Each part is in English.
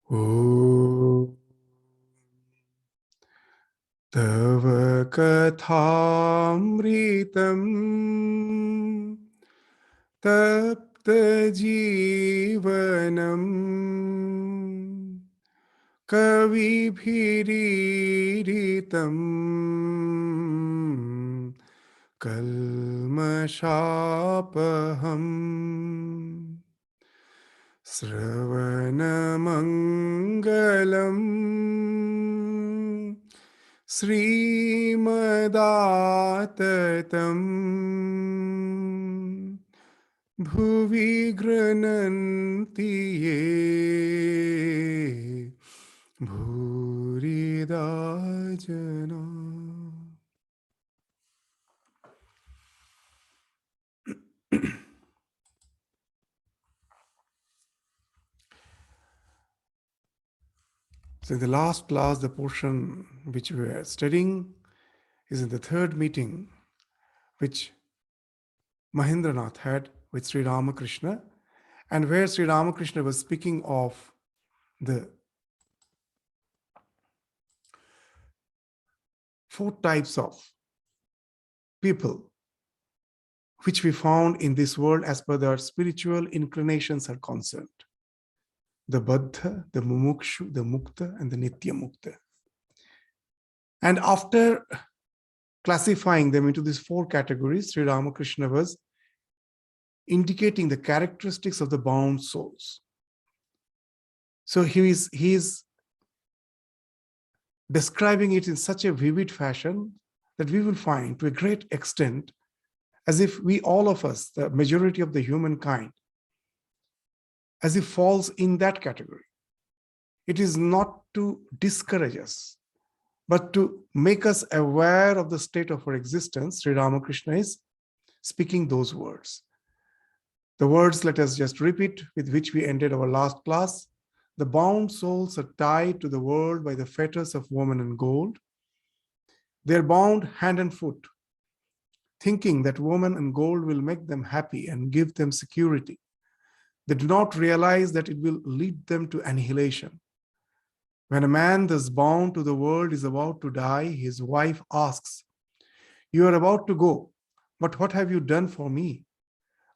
Om Tava Kathamritam Tapta Jeevanam Kavibhiritam Kalmashapaham Sravanamangalam Srimadatam Bhuvi Grananti Ye Bhurida Jana. So in the last class, the portion which we are studying is in the third meeting which Mahendranath had with Sri Ramakrishna, and where Sri Ramakrishna was speaking of the 4 types of people which we found in this world as per their spiritual inclinations are concerned. The Baddha, the Mumukshu, the Mukta, and the Nitya Mukta. And after classifying them into these 4 categories, Sri Ramakrishna was indicating the characteristics of the bound souls. So he is describing it in such a vivid fashion that we will find to a great extent as if we, all of us, the majority of the humankind, as if falls in that category. It is not to discourage us, but to make us aware of the state of our existence. Sri Ramakrishna is speaking those words. The words, let us just repeat, with which we ended our last class. The bound souls are tied to the world by the fetters of woman and gold. They are bound hand and foot, thinking that woman and gold will make them happy and give them security. They do not realize that it will lead them to annihilation. When a man thus bound to the world is about to die, his wife asks, "You are about to go, but what have you done for me?"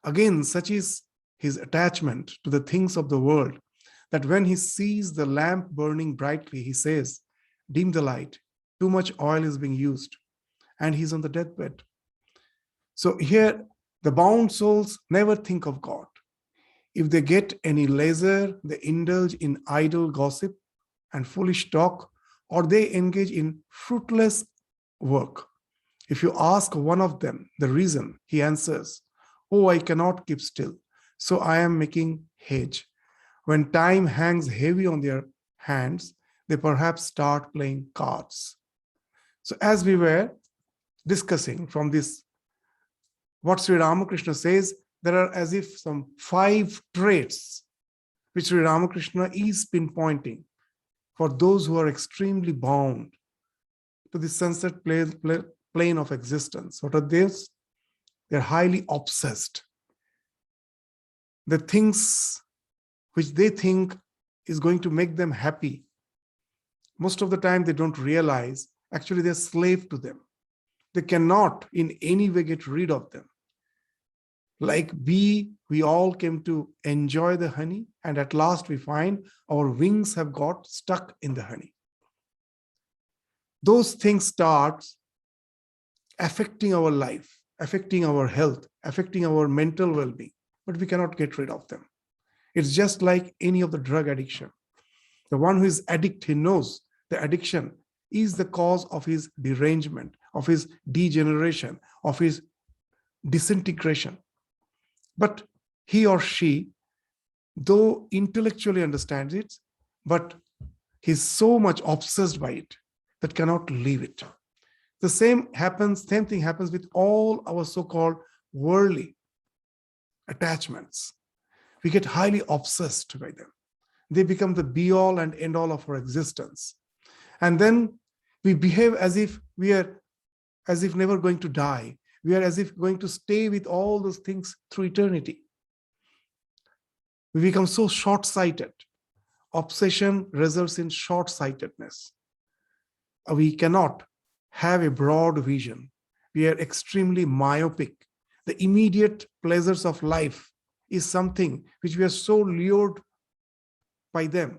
Again, such is his attachment to the things of the world that when he sees the lamp burning brightly, he says, "Dim the light, too much oil is being used," and he's on the deathbed. So here, the bound souls never think of God. If they get any leisure, they indulge in idle gossip and foolish talk, or they engage in fruitless work. If you ask one of them the reason, he answers, "Oh, I cannot keep still, so I am making hedge." When time hangs heavy on their hands, they perhaps start playing cards. So as we were discussing from this, what Sri Ramakrishna says, there are as if some 5 traits which Sri Ramakrishna is pinpointing for those who are extremely bound to the sunset plane of existence. What are these? They're highly obsessed. The things which they think is going to make them happy, most of the time they don't realize actually they're slave to them. They cannot in any way get rid of them. Like bee, we all came to enjoy the honey, and at last we find our wings have got stuck in the honey. Those things start affecting our life, affecting our health, affecting our mental well-being, but we cannot get rid of them. It's just like any of the drug addiction. The one who is addict, he knows the addiction is the cause of his derangement, of his degeneration, of his disintegration. But he or she, though intellectually understands it, but he's so much obsessed by it that cannot leave it. The same thing happens with all our so-called worldly attachments. We get highly obsessed by them. They become the be-all and end-all of our existence. And then we behave as if never going to die. We are as if going to stay with all those things through eternity. We become so short-sighted. Obsession results in short-sightedness. We cannot have a broad vision. We are extremely myopic. The immediate pleasures of life is something which we are so lured by them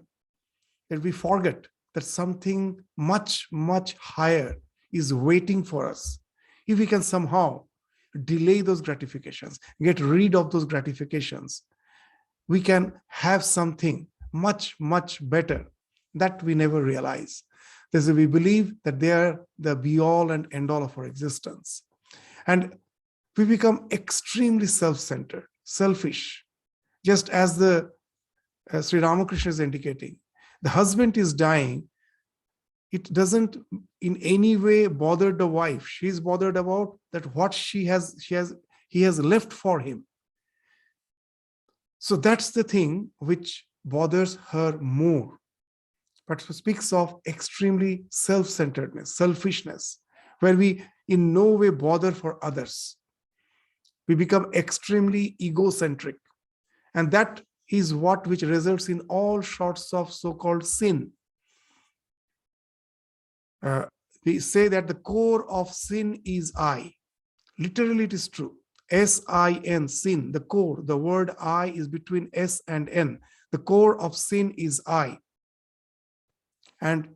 that we forget that something much, much higher is waiting for us. If we can somehow delay those gratifications, get rid of those gratifications, we can have something much, much better that we never realize. This is, we believe that they are the be-all and end-all of our existence. And we become extremely self-centered, selfish, just as the Sri Ramakrishna is indicating. The husband is dying. It doesn't in any way bother the wife. She's bothered about that what he has left for him. So that's the thing which bothers her more. But speaks of extremely self-centeredness, selfishness, where we in no way bother for others. We become extremely egocentric. And that is what which results in all sorts of so-called sin. We say that the core of sin is I. Literally, it is true. S-I-N, sin, the core. The word I is between S and N. The core of sin is I. And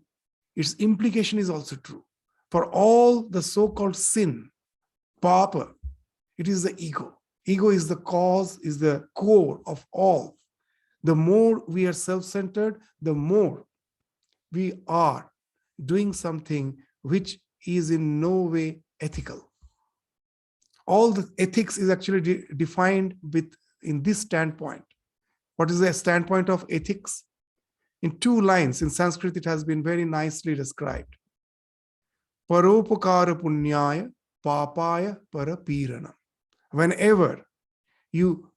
its implication is also true. For all the so-called sin, papa, it is the ego. Ego is the cause, is the core of all. The more we are self-centered, the more we are doing something which is in no way ethical. All the ethics is actually defined in this standpoint. What is the standpoint of ethics? In 2 lines, in Sanskrit, it has been very nicely described. Paropakara punyaya papaya parapiranam. Whenever you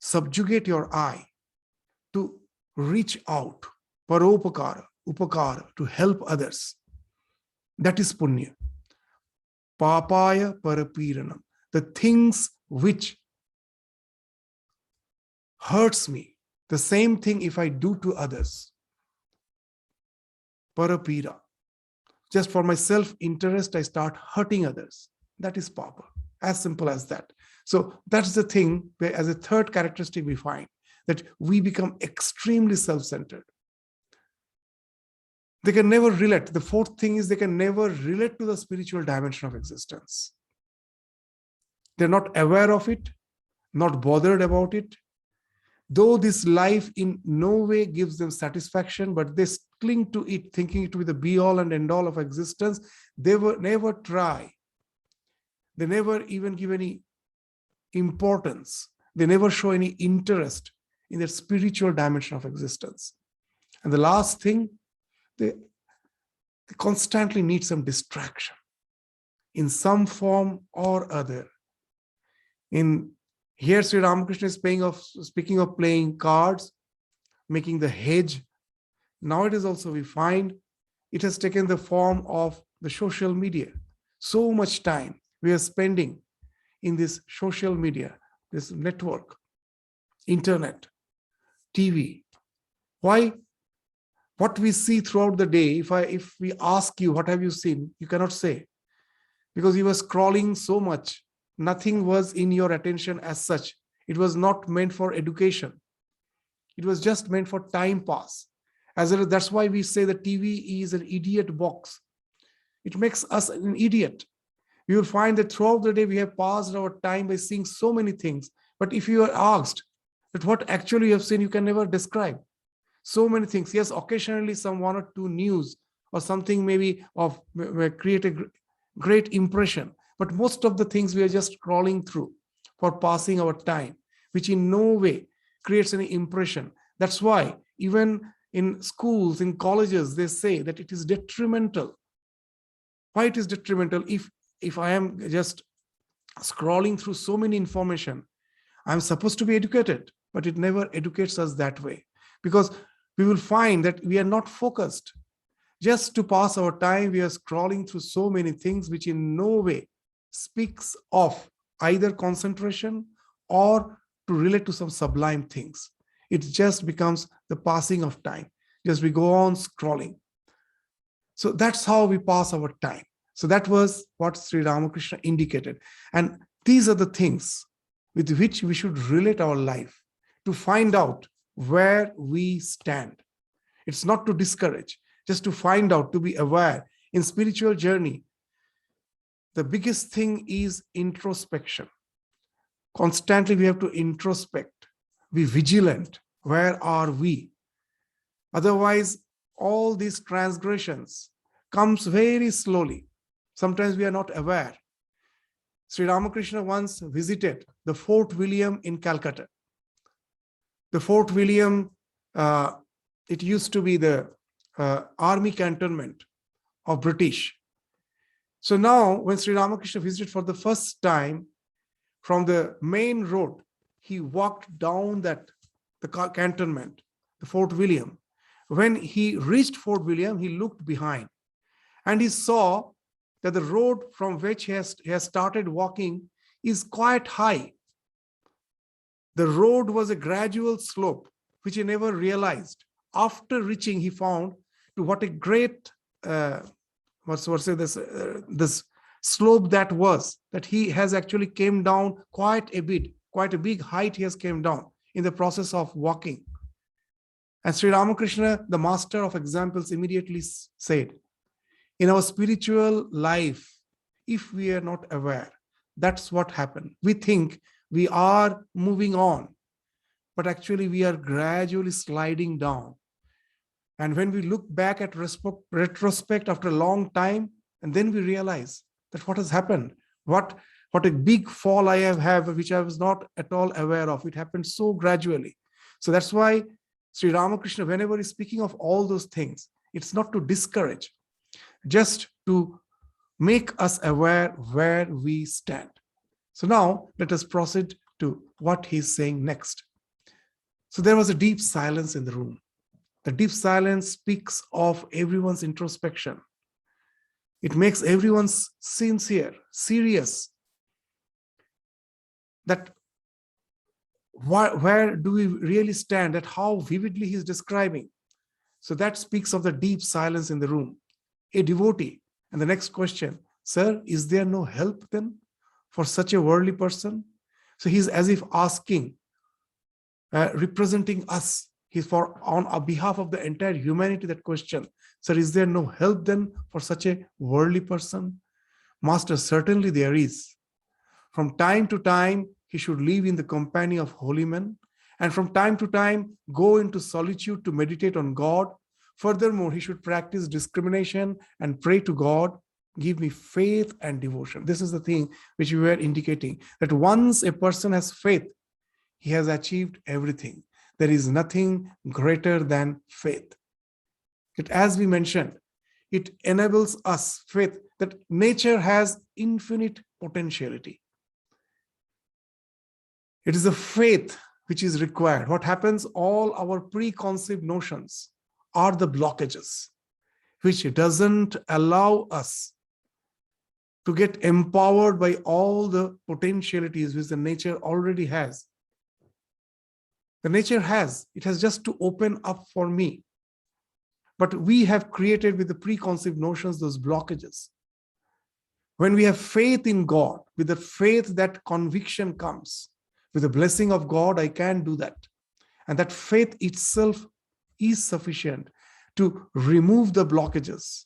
subjugate your I to reach out, paropakara, upakara, to help others, that is punya. Papaya parapiranam. The things which hurts me, the same thing if I do to others. Parapira. Just for my self-interest, I start hurting others. That is papa. As simple as that. So that's the thing where, as a third characteristic, we find that we become extremely self-centered. They can never relate. The fourth thing is they can never relate to the spiritual dimension of existence. They're not aware of it, not bothered about it. Though this life in no way gives them satisfaction, but they cling to it, thinking it to be the be-all and end-all of existence. They will never try. They never even give any importance. They never show any interest in their spiritual dimension of existence. And the last thing, they constantly need some distraction in some form or other. Here, Sri Ramakrishna is speaking of playing cards, making the hedge. Nowadays also we find it has taken the form of the social media. So much time we are spending in this social media, this network, internet, TV. Why? What we see throughout the day, if we ask you, what have you seen? You cannot say. Because you were scrolling so much. Nothing was in your attention as such. It was not meant for education. It was just meant for time pass. That's why we say the TV is an idiot box. It makes us an idiot. You will find that throughout the day we have passed our time by seeing so many things. But if you are asked that what actually you have seen, you can never describe. So many things. Yes, occasionally some 1 or 2 news or something maybe create a great impression. But most of the things we are just scrolling through for passing our time, which in no way creates any impression. That's why even in schools, in colleges, they say that it is detrimental. Why it is detrimental? If I am just scrolling through so many information, I'm supposed to be educated, but it never educates us that way. Because we will find that we are not focused. Just to pass our time, we are scrolling through so many things which in no way speaks of either concentration or to relate to some sublime things. It just becomes the passing of time. Just we go on scrolling. So that's how we pass our time. So that was what Sri Ramakrishna indicated. And these are the things with which we should relate our life to find out where we stand. It's not to discourage, just to find out, to be aware. In spiritual journey, the biggest thing is introspection. Constantly we have to introspect, be vigilant. Where are we? Otherwise, all these transgressions comes very slowly. Sometimes we are not aware. Sri Ramakrishna once visited the Fort William in Calcutta. The Fort William, it used to be the army cantonment of British. So now when Sri Ramakrishna visited for the first time, from the main road, he walked down the cantonment, the Fort William. When he reached Fort William, he looked behind and he saw that the road from which he has started walking is quite high. The road was a gradual slope, which he never realized. After reaching, he found to what a great, this slope that was, that he has actually came down quite a bit, quite a big height he has came down in the process of walking. And Sri Ramakrishna, the master of examples, immediately said, in our spiritual life, if we are not aware, that's what happened. We think we are moving on, but actually we are gradually sliding down. And when we look back at retrospect after a long time, and then we realize that what has happened, what a big fall I have, which I was not at all aware of. It happened so gradually. So that's why Sri Ramakrishna, whenever he's speaking of all those things, it's not to discourage, just to make us aware where we stand. So now let us proceed to what he's saying next. So there was a deep silence in the room. The deep silence speaks of everyone's introspection. It makes everyone sincere, serious. That where do we really stand, that how vividly he's describing. So that speaks of the deep silence in the room. A devotee. And the next question, sir, is there no help then for such a worldly person? So he's as if asking, representing us. He's on behalf of the entire humanity, that question. Sir, is there no help then for such a worldly person? Master, certainly there is. From time to time, he should live in the company of holy men, and from time to time, go into solitude to meditate on God. Furthermore, he should practice discrimination and pray to God, give me faith and devotion. This is the thing which we were indicating, that once a person has faith, he has achieved everything. There is nothing greater than faith. As we mentioned, it enables us, faith, that nature has infinite potentiality. It is a faith which is required. What happens, all our preconceived notions are the blockages, which doesn't allow us to get empowered by all the potentialities which the nature already has. The nature has, it has just to open up for me. But we have created with the preconceived notions those blockages. When we have faith in God, with the faith that conviction comes, with the blessing of God, I can do that. And that faith itself is sufficient to remove the blockages.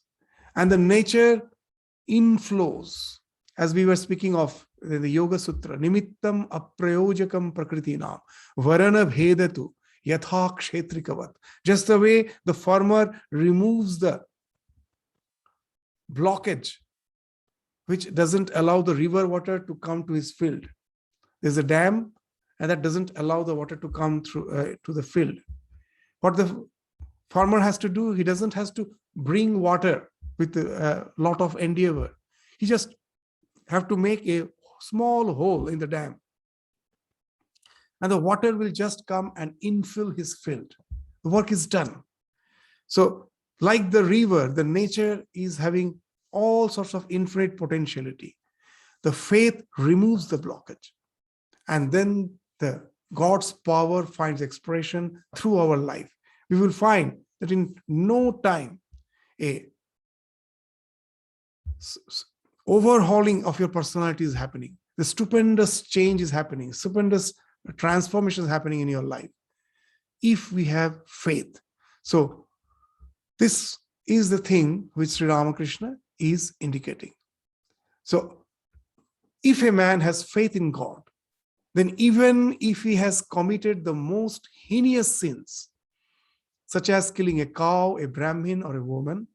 And the nature inflows, as we were speaking of the Yoga Sutra, nimittam aprayojakam prakritinam varana bhedatu yatha kshetrikavat. Just the way the farmer removes the blockage which doesn't allow the river water to come to his field. There's a dam, and that doesn't allow the water to come through to the field. What the farmer has to do, he doesn't have to bring water with a lot of endeavor. He just have to make a small hole in the dam, and the water will just come and infill his field. The work is done. So like the river, the nature is having all sorts of infinite potentiality. The faith removes the blockage, and then the God's power finds expression through our life. We will find that in no time, a overhauling of your personality is happening. The stupendous change is happening. Stupendous transformation is happening in your life if we have faith. So this is the thing which Sri Ramakrishna is indicating. So if a man has faith in God, then even if he has committed the most heinous sins, such as killing a cow, a Brahmin, or a woman,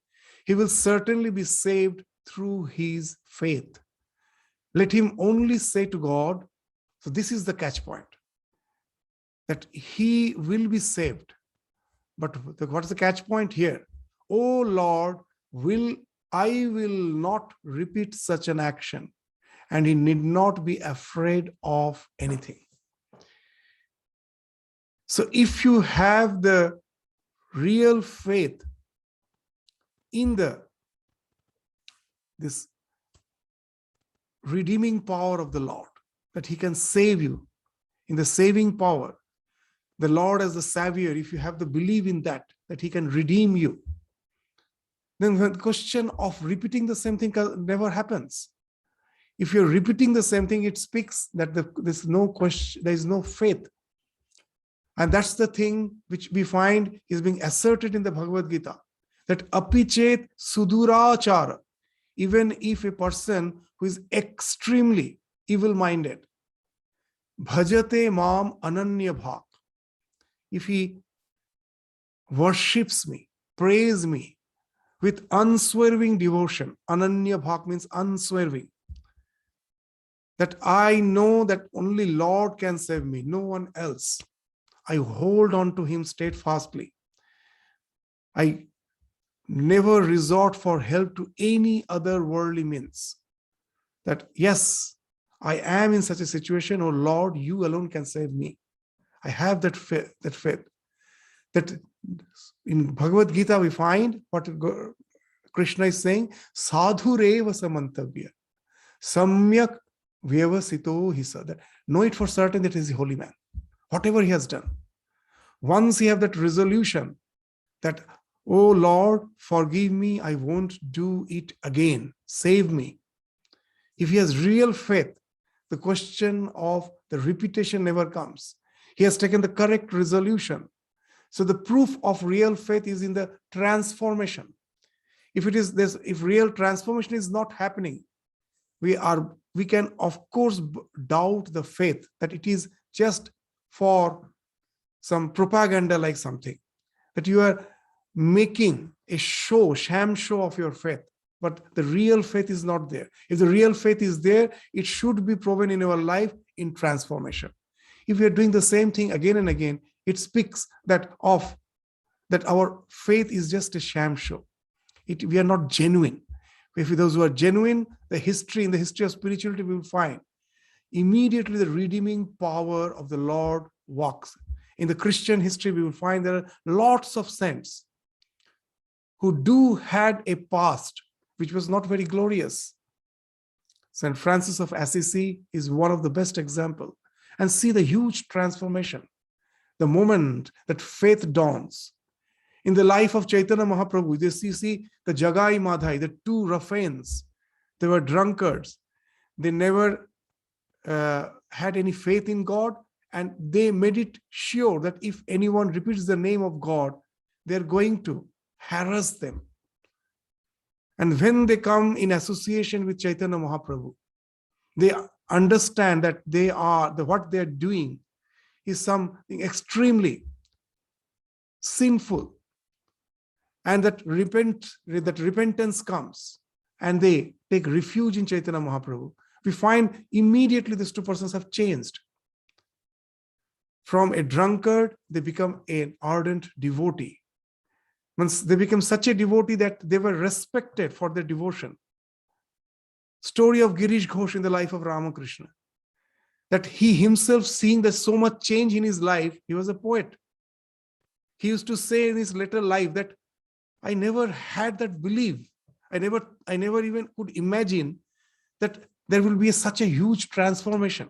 he will certainly be saved through his faith. Let him only say to God, so this is the catch point, that he will be saved. But what is the catch point here? Oh Lord, I will not repeat such an action, and he need not be afraid of anything. So if you have the real faith in this redeeming power of the Lord, that he can save you, in the saving power, the Lord as the Savior, if you have the belief in that he can redeem you, then the question of repeating the same thing never happens. If you're repeating the same thing, it speaks that there's no question, there is no faith. And that's the thing which we find is being asserted in the Bhagavad Gita, that apichet sudurachara, even if a person who is extremely evil-minded, bhajate mam ananya bhak, if he worships me, praise me with unswerving devotion, ananya bhak means unswerving, that I know that only Lord can save me, no one else. I hold on to him steadfastly. I never resort for help to any other worldly means. That yes, I am in such a situation, oh Lord, you alone can save me. I have that faith. That in Bhagavad Gita we find what Krishna is saying, sadhu reva samantavya, samyak vyavasito hisa, that know it for certain that he is a holy man, whatever he has done. Once he have that resolution that, oh Lord, forgive me, I won't do it again, save me. If he has real faith, the question of the repetition never comes. He has taken the correct resolution. So the proof of real faith is in the transformation. If real transformation is not happening, we can of course doubt the faith, that it is just for some propaganda like something, that you are making a sham show of your faith, but the real faith is not there. If the real faith is there, it should be proven in our life in transformation. If we are doing the same thing again and again, it speaks that our faith is just a sham show. We are not genuine. If those who are genuine, in the history of spirituality, we will find immediately the redeeming power of the Lord walks. In the Christian history, we will find there are lots of saints who had a past which was not very glorious. St. Francis of Assisi is one of the best examples. And see the huge transformation, the moment that faith dawns. In the life of Chaitanya Mahaprabhu, you see the Jagai Madhai, the two Raffains, they were drunkards. They never had any faith in God, and they made it sure that if anyone repeats the name of God, they're going to harass them. And when they come in association with Chaitanya Mahaprabhu, they understand that what they're doing is something extremely sinful, and that repentance comes, and they take refuge in Chaitanya Mahaprabhu. We find immediately these two persons have changed. From a drunkard, they become an ardent devotee. Once they become such a devotee that they were respected for their devotion. Story of Girish Ghosh in the life of Ramakrishna, that he himself, seeing that so much change in his life, he was a poet. He used to say in his later life that I never had that belief. I never even could imagine that there will be such a huge transformation.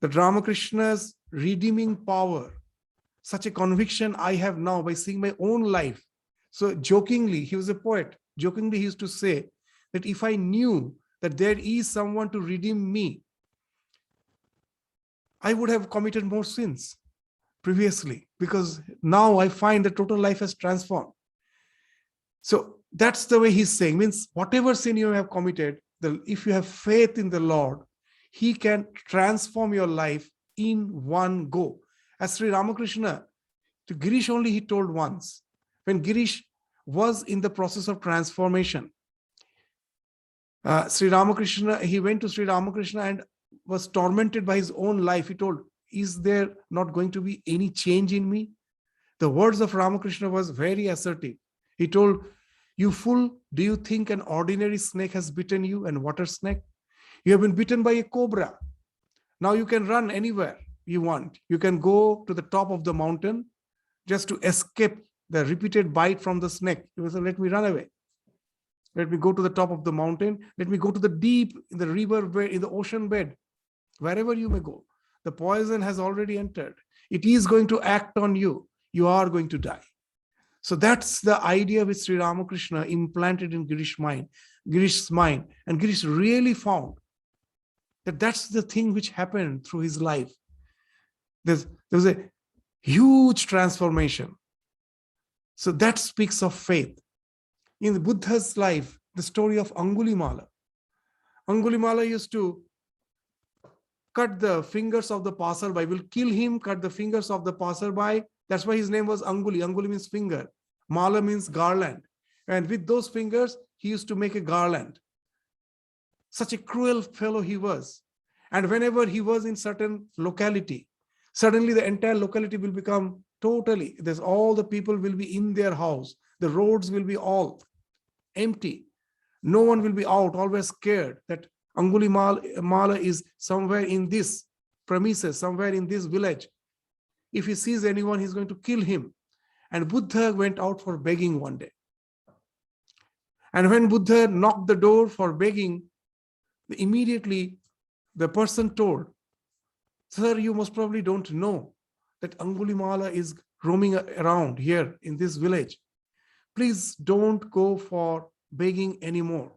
that Ramakrishna's redeeming power, such a conviction I have now by seeing my own life. So jokingly, he was a poet, jokingly he used to say that if I knew that there is someone to redeem me, I would have committed more sins previously, because now I find that total life has transformed. So that's the way he's saying, means whatever sin you have committed, if you have faith in the Lord, he can transform your life in one go. As Sri Ramakrishna, to Girish only he told once, when Girish was in the process of transformation, Sri Ramakrishna, he went to Sri Ramakrishna and was tormented by his own life. He told, is there not going to be any change in me? The words of Ramakrishna was very assertive. He told, you fool, do you think an ordinary snake has bitten you, and water snake? You have been bitten by a cobra. Now you can run anywhere you want. You can go to the top of the mountain just to escape the repeated bite from the snake. You will say, let me run away. Let me go to the top of the mountain. Let me go to the deep, in the river bed, in the ocean bed, wherever you may go. The poison has already entered. It is going to act on you. You are going to die. So that's the idea which Sri Ramakrishna implanted in Girish's mind. And Girish really found that that's the thing which happened through his life. There was a huge transformation. So that speaks of faith. In the Buddha's life, the story of Angulimala. Angulimala used to cut the fingers of the passerby, will kill him, cut the fingers of the passerby. That's why his name was Anguli. Anguli means finger. Mala means garland. And with those fingers, he used to make a garland. Such a cruel fellow he was. And whenever he was in certain locality, suddenly the entire locality will become totally, all the people will be in their house. The roads will be all empty. No one will be out, always scared that Angulimala is somewhere in this premises, somewhere in this village. If he sees anyone, he's going to kill him. And Buddha went out for begging one day. And when Buddha knocked the door for begging, immediately the person told, sir, you most probably don't know that Angulimala is roaming around here in this village. Please don't go for begging anymore.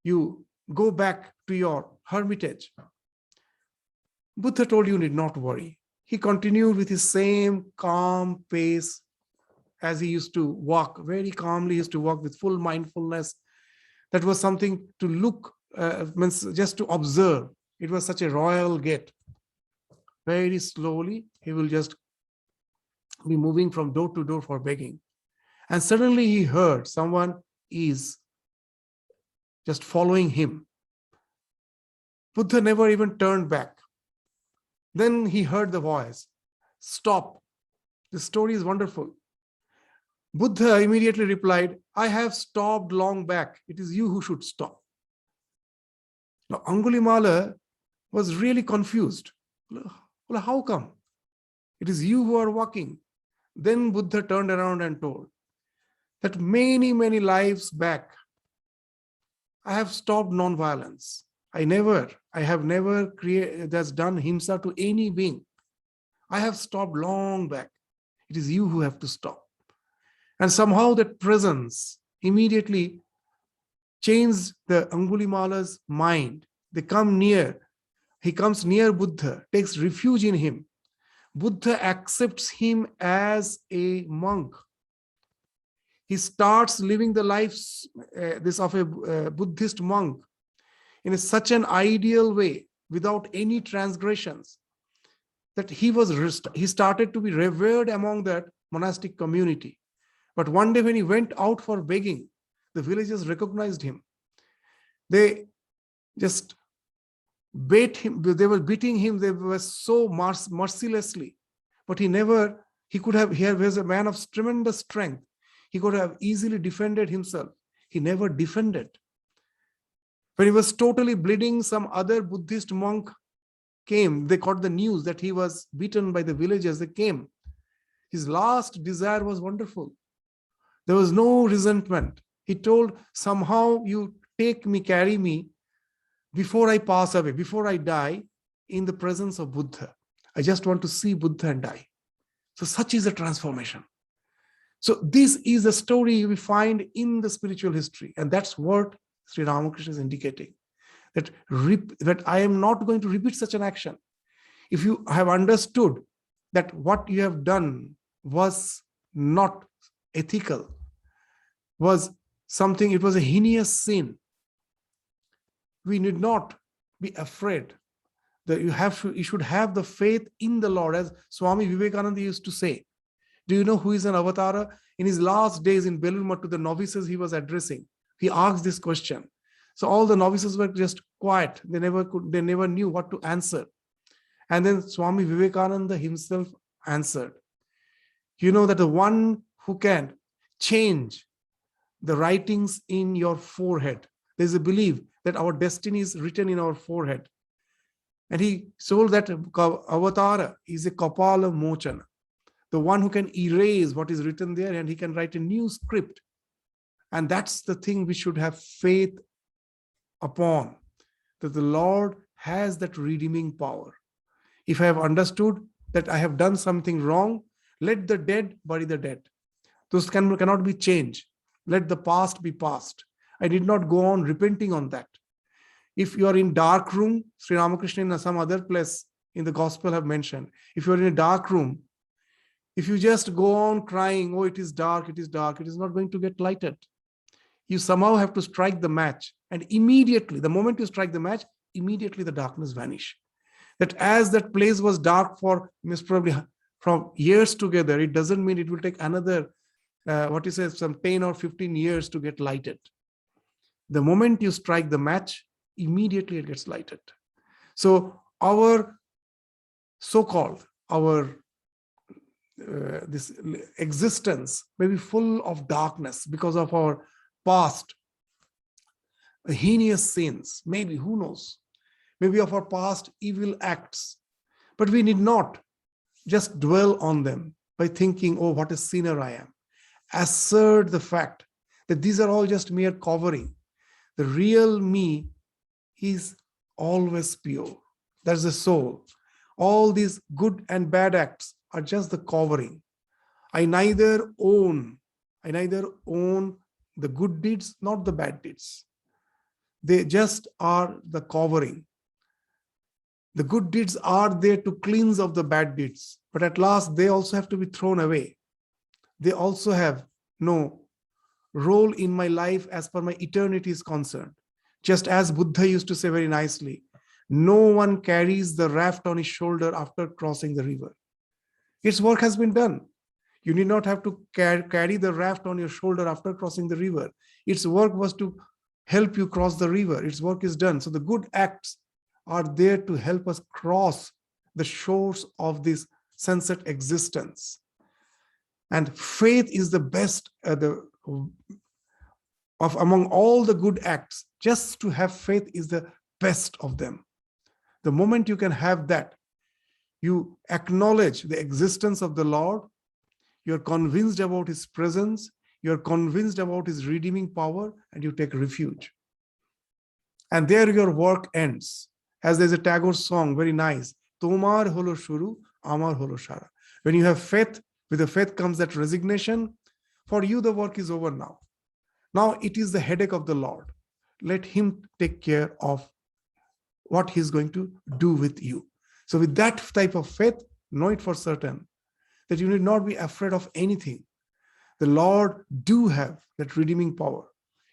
You go back to your hermitage. Buddha told, you need not worry. He continued with his same calm pace as he used to walk, very calmly, he used to walk with full mindfulness. That was something to look, means just to observe. It was such a royal gait. Very slowly, he will just be moving from door to door for begging. And suddenly he heard someone is just following him. Buddha never even turned back. Then he heard the voice, stop. The story is wonderful. Buddha immediately replied, I have stopped long back. It is you who should stop. Now Angulimala was really confused. Well, how come? It is you who are walking. Then Buddha turned around and told that many, many lives back, I have stopped non-violence. I have never done himsa to any being. I have stopped long back. It is you who have to stop. And somehow that presence immediately changed the Angulimala's mind. They come near. He comes near Buddha, takes refuge in him. Buddha accepts him as a monk. He starts living the life of a Buddhist monk in such an ideal way, without any transgressions, that he started to be revered among that monastic community. But one day when he went out for begging, the villagers recognized him. They just beat him. They were beating him. They were so mercilessly. But he was a man of tremendous strength. He could have easily defended himself. He never defended. When he was totally bleeding, some other Buddhist monk came. They got the news that he was beaten by the villagers. They came. His last desire was wonderful. There was no resentment. He told, somehow you take me, carry me before I pass away, before I die. in the presence of Buddha. I just want to see Buddha and die. So such is a transformation. So this is a story we find in the spiritual history. And that's what Sri Ramakrishna is indicating. That I am not going to repeat such an action. If you have understood that what you have done was not ethical, was something, it was a heinous sin, we need not be afraid. That you should have the faith in the Lord, as Swami Vivekananda used to say. Do you know who is an avatara? In his last days in Belur Math, to the novices he was addressing, he asked this question. So all the novices were just quiet. They never knew what to answer. And then Swami Vivekananda himself answered. You know that the one who can change the writings in your forehead, there's a belief that our destiny is written in our forehead. And he told that avatara is a kapala mochana, the one who can erase what is written there, and he can write a new script. And that's the thing we should have faith upon, that the Lord has that redeeming power. If I have understood that I have done something wrong, let the dead bury the dead. Those cannot be changed. Let the past be past. I did not go on repenting on that. If you are in dark room, Sri Ramakrishna in some other place in the gospel have mentioned, if you are in a dark room, if you just go on crying, oh, it is dark, it is dark, it is not going to get lighted. You somehow have to strike the match. And immediately, the moment you strike the match, immediately the darkness vanish. That as that place was dark for probably from years together, it doesn't mean it will take another, some 10 or 15 years to get lighted. The moment you strike the match, immediately it gets lighted. So our so-called, this existence may be full of darkness because of our past heinous sins, maybe, who knows, maybe of our past evil acts. But we need not just dwell on them by thinking, oh, what a sinner I am. Assert the fact that these are all just mere covering. The real me is always pure. That's the soul. All these good and bad acts are just the covering. I neither own the good deeds, not the bad deeds. They just are the covering. The good deeds are there to cleanse of the bad deeds, but at last they also have to be thrown away. They also have no role in my life as per my eternity is concerned. Just as Buddha used to say very nicely, no one carries the raft on his shoulder after crossing the river. Its work has been done. You need not have to carry the raft on your shoulder after crossing the river. Its work was to help you cross the river. Its work is done. So the good acts are there to help us cross the shores of this sunset existence. And faith is the best among all the good acts. Just to have faith is the best of them. The moment you can have that, you acknowledge the existence of the Lord, you're convinced about his presence, you're convinced about his redeeming power, and you take refuge. And there your work ends. As there's a Tagore song, very nice, Tomar holo shuru, amar holo shara. When you have faith, with the faith comes that resignation. For you, the work is over now. Now it is the headache of the Lord. Let him take care of what he's going to do with you. So with that type of faith, know it for certain that you need not be afraid of anything. The Lord do have that redeeming power.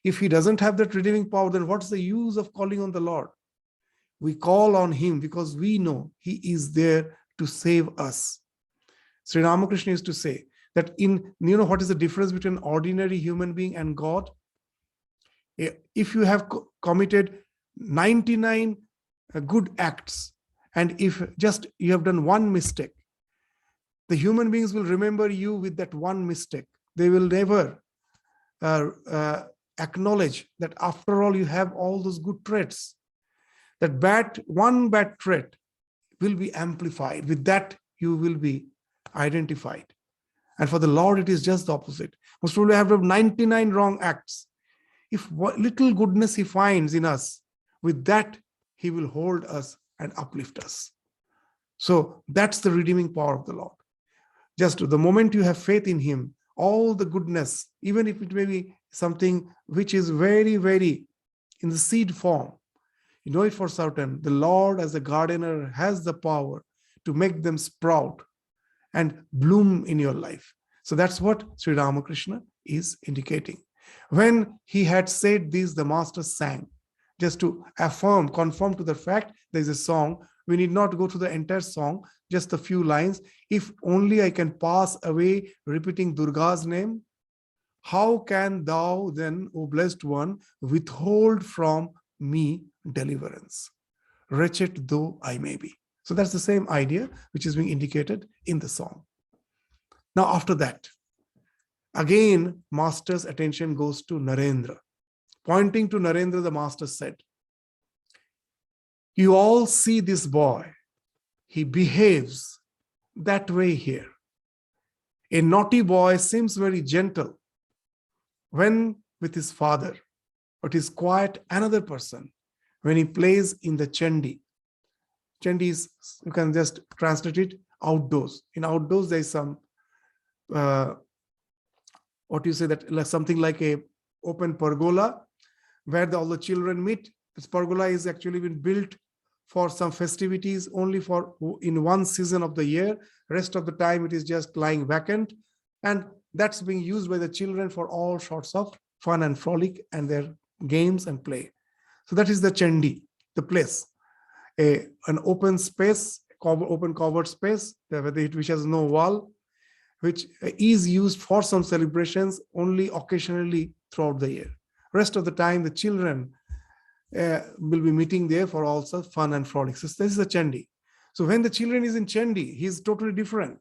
If he doesn't have that redeeming power, then what's the use of calling on the Lord? We call on him because we know he is there to save us. Sri Ramakrishna used to say that what is the difference between an ordinary human being and God? If you have committed 99 good acts, and if just you have done one mistake, the human beings will remember you with that one mistake. They will never acknowledge that after all you have all those good traits. That one bad trait will be amplified. With that you will be identified. And for the Lord it is just the opposite. Most probably have 99 wrong acts. If little goodness he finds in us, with that he will hold us and uplift us. So that's the redeeming power of the Lord. Just the moment you have faith in him, all the goodness, even if it may be something which is very, very in the seed form, you know it for certain, the Lord as a gardener has the power to make them sprout and bloom in your life. So that's what Sri Ramakrishna is indicating. When he had said this, the master sang, just to affirm, conform to the fact there is a song. We need not go to the entire song, just a few lines. If only I can pass away repeating Durga's name, how can thou then, O blessed one, withhold from me deliverance, wretched though I may be? So that's the same idea which is being indicated in the song. Now after that, again, master's attention goes to Narendra. Pointing to Narendra, the master said, you all see this boy. He behaves that way here. A naughty boy seems very gentle when with his father, but is quite another person when he plays in the chandi. Chandi is, you can just translate it, outdoors. In outdoors, there is some, what you say, that like something like a open pergola where all the children meet. This pergola is actually been built for some festivities only for in one season of the year. Rest of the time it is just lying vacant, and that's being used by the children for all sorts of fun and frolic and their games and play. So that is the chandi, the place, an open space, open covered space which has no wall, which is used for some celebrations only occasionally throughout the year. Rest of the time the children will be meeting there for also fun and frolic. So this is a chandi. So when the children is in chandi, he is totally different.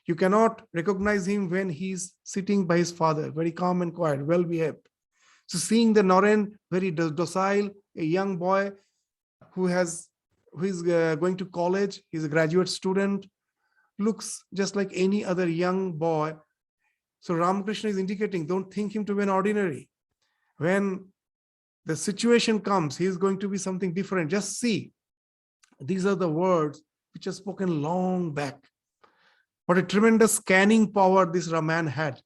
You cannot recognize him when he's sitting by his father, very calm and quiet, well behaved. So seeing the Naren, very docile, a young boy who is going to college, he's a graduate student, looks just like any other young boy. So Ramakrishna is indicating, don't think him to be an ordinary. When the situation comes, he is going to be something different. Just see, these are the words which are spoken long back. What a tremendous scanning power this Raman had.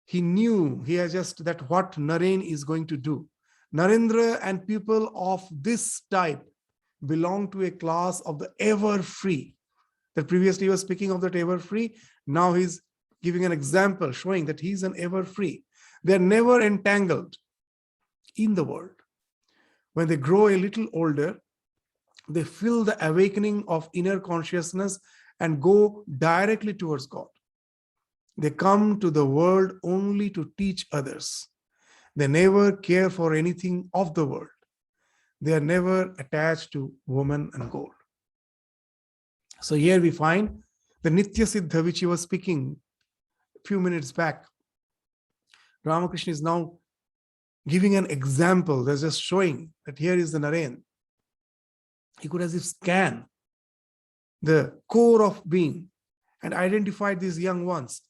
He knew, he has just that what Naren is going to do. Narendra and people of this type belong to a class of the ever free. That previously he was speaking of that ever free. Now he's giving an example showing that he's an ever free. They're never entangled in the world. When they grow a little older, they feel the awakening of inner consciousness and go directly towards God. They come to the world only to teach others. They never care for anything of the world. They are never attached to woman and gold. So here we find the Nitya Siddha, which he was speaking a few minutes back. Ramakrishna is now giving an example. They're just showing that here is the Naren. He could as if scan the core of being and identify these young ones.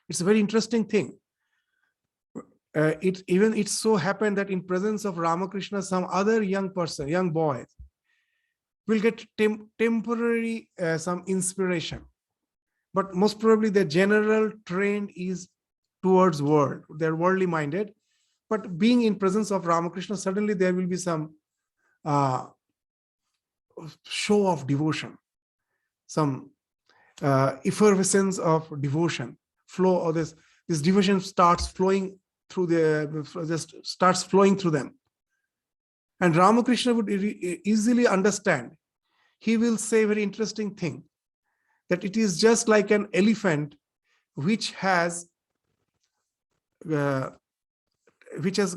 It's a very interesting thing. It so happened that in presence of Ramakrishna, some other young person, young boy, will get temporary some inspiration. But most probably the general trend is towards world. They're worldly minded. But being in presence of Ramakrishna, suddenly there will be some show of devotion, some effervescence of devotion, flow of this devotion starts flowing through them. And Ramakrishna would easily understand. He will say a very interesting thing, that it is just like an elephant which has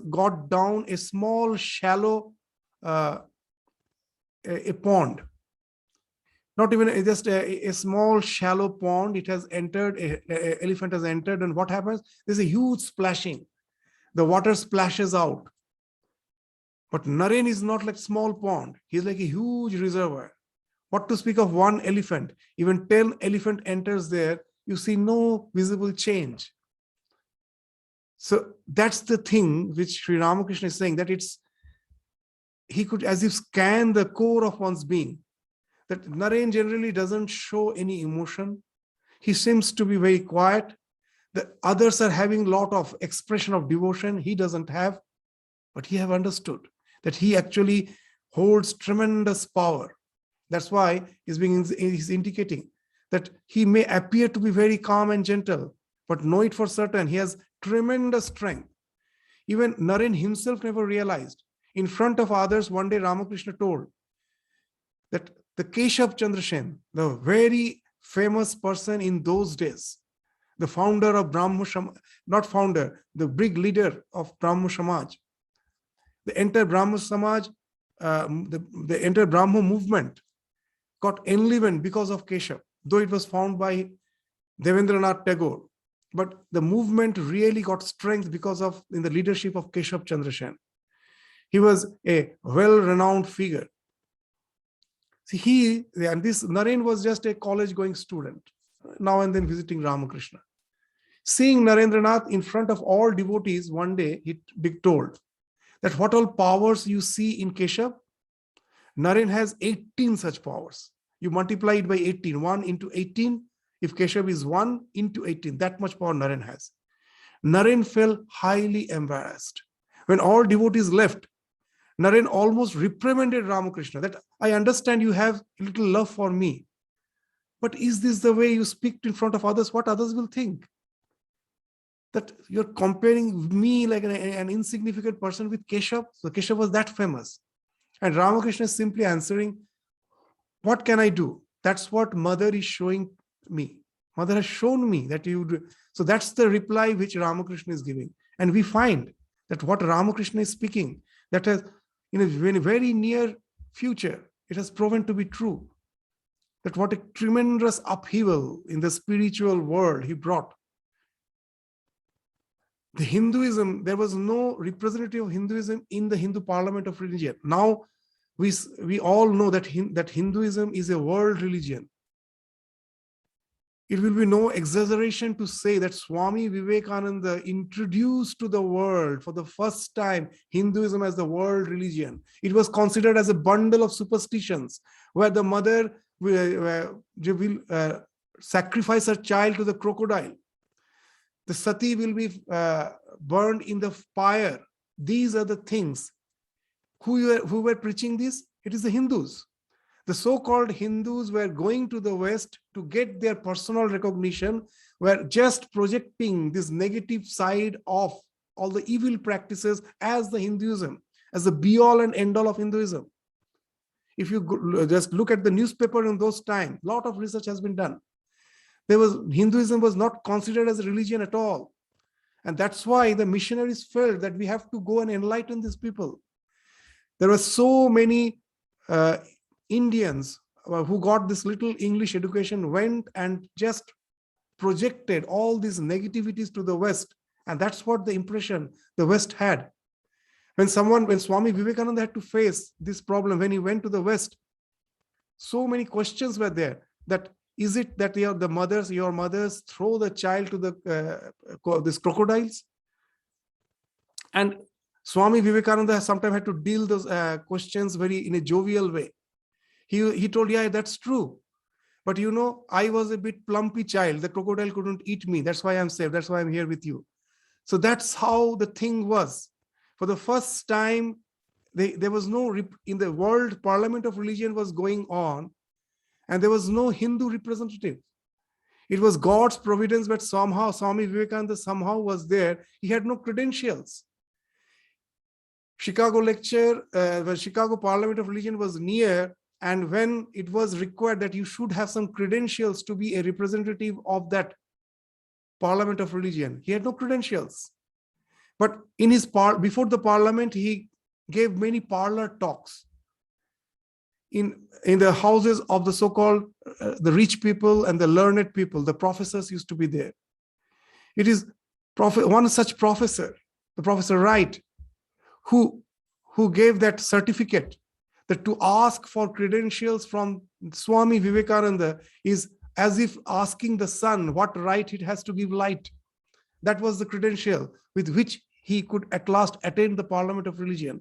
got down a small shallow a pond. Not even just a small shallow pond. It has entered, elephant has entered, and what happens? There's a huge splashing. The water splashes out. But Naren is not like small pond. He's like a huge reservoir. What to speak of one elephant? Even 10 elephant enters there, you see no visible change. So that's the thing which Sri Ramakrishna is saying, that it's he could as if scan the core of one's being. That Naren generally doesn't show any emotion. He seems to be very quiet. The others are having a lot of expression of devotion. He doesn't have, but he have understood that he actually holds tremendous power. That's why he's indicating that he may appear to be very calm and gentle, but know it for certain, he has tremendous strength. Even Naren himself never realized. In front of others, one day Ramakrishna told that the Keshav Chandra Sen, the very famous person in those days, the founder of Brahmo Samaj, not founder, the big leader of Brahmo Samaj, the entire Brahmo Samaj, the entire Brahmo movement got enlivened because of Keshav, though it was found by Devendranath Tagore. But the movement really got strength because of in the leadership of Keshav Chandra Sen. He was a well-renowned figure. See, and this Naren was just a college-going student, now and then visiting Ramakrishna. Seeing Narendranath in front of all devotees, one day he told that what all powers you see in Keshav, Naren has 18 such powers. You multiply it by 18, 1 into 18. If Keshav is 1 into 18, that much power Naren has. Naren felt highly embarrassed. When all devotees left, Naren almost reprimanded Ramakrishna that I understand you have a little love for me, but is this the way you speak in front of others? What others will think? That you're comparing me like an insignificant person with Keshav. So Keshav was that famous. And Ramakrishna is simply answering, what can I do? That's what mother is showing me. Mother has shown me that you do. So that's the reply which Ramakrishna is giving. And we find that what Ramakrishna is speaking, that has in a very near future, it has proven to be true. That what a tremendous upheaval in the spiritual world he brought. The Hinduism, there was no representative of Hinduism in the Hindu Parliament of Religion. Now, we all know that Hinduism is a world religion. It will be no exaggeration to say that Swami Vivekananda introduced to the world for the first time Hinduism as the world religion. It was considered as a bundle of superstitions where the mother will sacrifice her child to the crocodile. The sati will be burned in the fire. These are the things. Who were preaching this? It is the Hindus. The so-called Hindus were going to the West to get their personal recognition, were just projecting this negative side of all the evil practices as the Hinduism, as the be-all and end-all of Hinduism. If you just look at the newspaper in those times, a lot of research has been done. Hinduism was not considered as a religion at all. And that's why the missionaries felt that we have to go and enlighten these people. There were so many Indians who got this little English education, went and just projected all these negativities to the West. And that's what the impression the West had. When Swami Vivekananda had to face this problem, when he went to the West, so many questions were there. That is it that your mothers throw the child to these crocodiles? And Swami Vivekananda sometimes had to deal those questions in a jovial way. He told, yeah, that's true. But I was a bit plumpy child. The crocodile couldn't eat me. That's why I'm safe. That's why I'm here with you. So that's how the thing was. For the first time, there was no, in the world, Parliament of Religion was going on, and there was no Hindu representative. It was God's providence, but somehow Swami Vivekananda somehow was there. He had no credentials. Chicago lecture, the Chicago Parliament of Religion was near, and when it was required that you should have some credentials to be a representative of that Parliament of Religion, he had no credentials. But in before the Parliament, he gave many parlor talks in the houses of the so-called the rich people and the learned people. The professors used to be there. It is one such professor, the Professor Wright, who gave that certificate that to ask for credentials from Swami Vivekananda is as if asking the sun what right it has to give light. That was the credential with which he could at last attend the Parliament of Religion.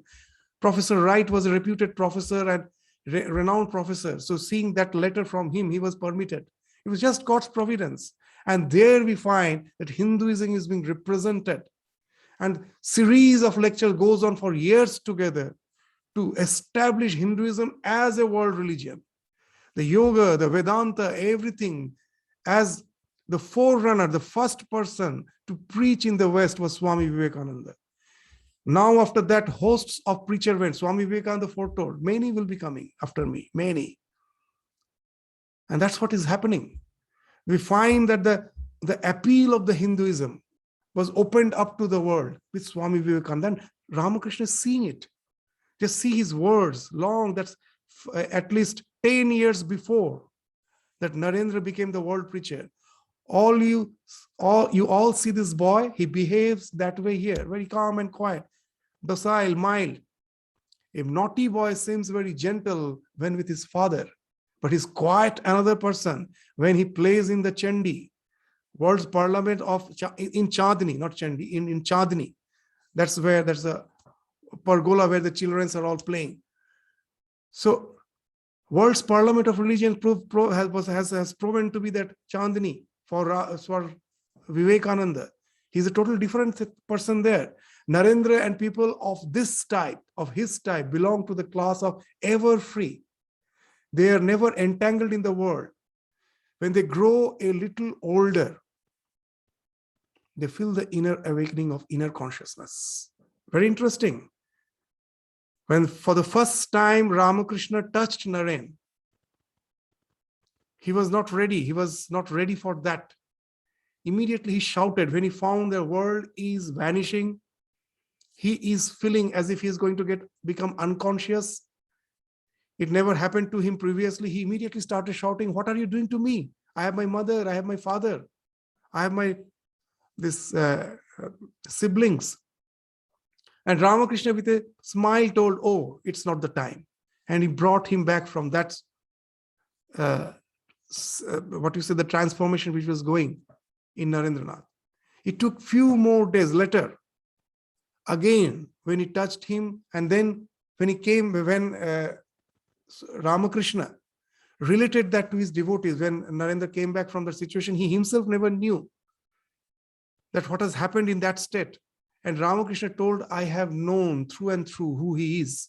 Professor Wright was a reputed professor and renowned professor. So seeing that letter from him, he was permitted. It was just God's providence. And there we find that Hinduism is being represented. And series of lectures goes on for years together to establish Hinduism as a world religion. The yoga, the Vedanta, everything, as the forerunner, the first person to preach in the West was Swami Vivekananda. Now after that, hosts of preachers went. Swami Vivekananda foretold, many will be coming after me, many. And that's what is happening. We find that the appeal of the Hinduism was opened up to the world with Swami Vivekananda. And Ramakrishna is seeing it. Just see his words, long, that's at least 10 years before that Narendra became the world preacher. You all see this boy, he behaves that way here, very calm and quiet, docile, mild. A naughty boy seems very gentle when with his father, but he's quite another person when he plays in the Chandi, world's parliament in Chandni, not Chandi, in Chandni. That's a pergola where the children are all playing. So world's parliament of religion has proven to be that Chandni for Vivekananda. He's a totally different person there. Narendra and people of this type, of his type, belong to the class of ever free. They are never entangled in the world. When they grow a little older, they feel the inner awakening of inner consciousness. Very interesting. When for the first time Ramakrishna touched Naren, he was not ready. He was not ready for that. Immediately he shouted when he found the world is vanishing. He is feeling as if he is going to become unconscious. It never happened to him previously. He immediately started shouting, "What are you doing to me? I have my mother, I have my father, I have my siblings." And Ramakrishna with a smile told, "Oh, it's not the time." And he brought him back from that, the transformation which was going in Narendranath. It took few more days later, again, when he touched him, and then when Ramakrishna related that to his devotees, when Narendra came back from the situation, he himself never knew that what has happened in that state. And Ramakrishna told, "I have known through and through who he is.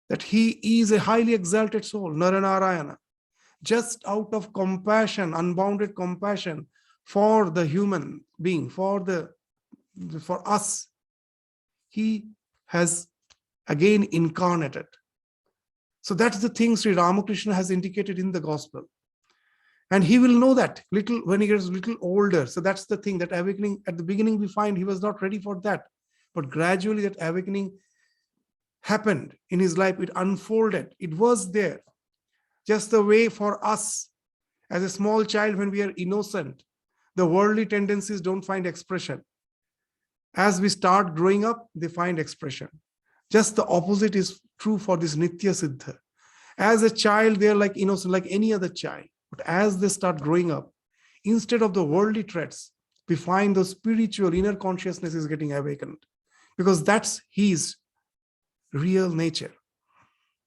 That he is a highly exalted soul, Naranarayana. Just out of compassion, unbounded compassion for the human being, for us, he has again incarnated." So that's the thing Sri Ramakrishna has indicated in the gospel. And he will know that when he gets a little older. So that's the thing, that awakening at the beginning we find he was not ready for that. But gradually that awakening happened in his life. It unfolded. It was there. Just the way for us, as a small child, when we are innocent, the worldly tendencies don't find expression. As we start growing up, they find expression. Just the opposite is true for this Nitya Siddha. As a child, they are like innocent, like any other child. But as they start growing up, instead of the worldly threats, we find the spiritual inner consciousness is getting awakened. Because that's his real nature.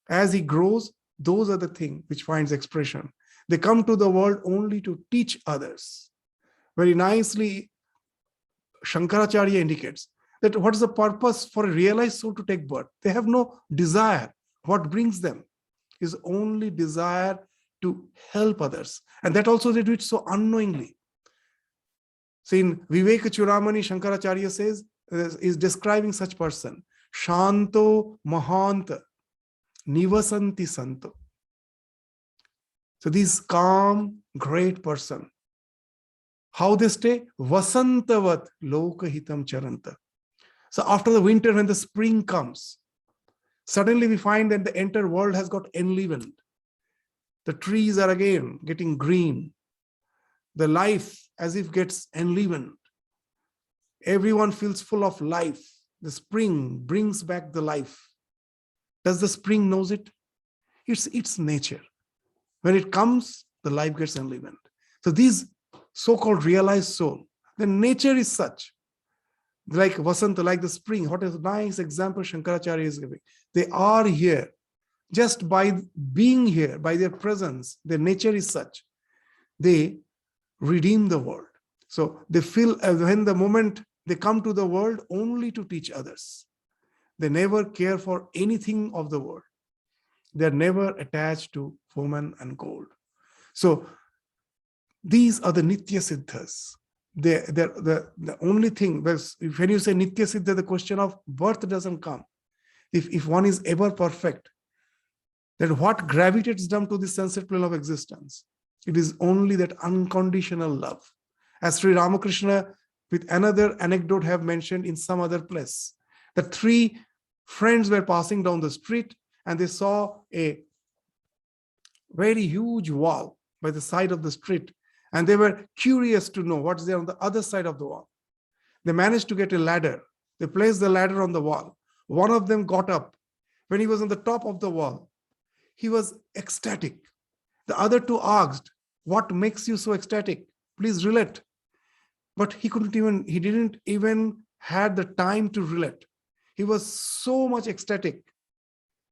As he grows, those are the things which finds expression. They come to the world only to teach others. Very nicely, Shankaracharya indicates that what is the purpose for a realized soul to take birth? They have no desire. What brings them is only desire to help others. And that also they do it so unknowingly. So in Viveka Churamani, Shankaracharya says, is describing such person, Shanto Mahanta Nivasanti Santo. So this calm, great person, how they stay? Vasantavat Lokahitam Charanta. So after the winter, when the spring comes, suddenly we find that the entire world has got enlivened. The trees are again getting green. The life as if gets enlivened. Everyone feels full of life. The spring brings back the life. Does the spring knows it? It's its nature. When it comes, the life gets enlivened. So these so-called realized soul, the nature is such like Vasanta, like the spring. What a nice example Shankaracharya is giving. They are here just by being here, by their presence. Their nature is such. They redeem the world. So they feel when the moment they come to the world only to teach others. They never care for anything of the world. They're never attached to woman and gold. So these are the Nitya Siddhas. They're the only thing, when you say Nitya Siddha, the question of birth doesn't come. If one is ever perfect, then what gravitates them to the sensate plane of existence? It is only that unconditional love. As Sri Ramakrishna, with another anecdote, have mentioned in some other place, the three friends were passing down the street and they saw a very huge wall by the side of the street, and they were curious to know what's there on the other side of the wall. They managed to get a ladder. They placed the ladder on the wall. One of them got up. When he was on the top of the wall, he was ecstatic. The other two asked, "What makes you so ecstatic? Please relate." But he didn't even had the time to relate. He was so much ecstatic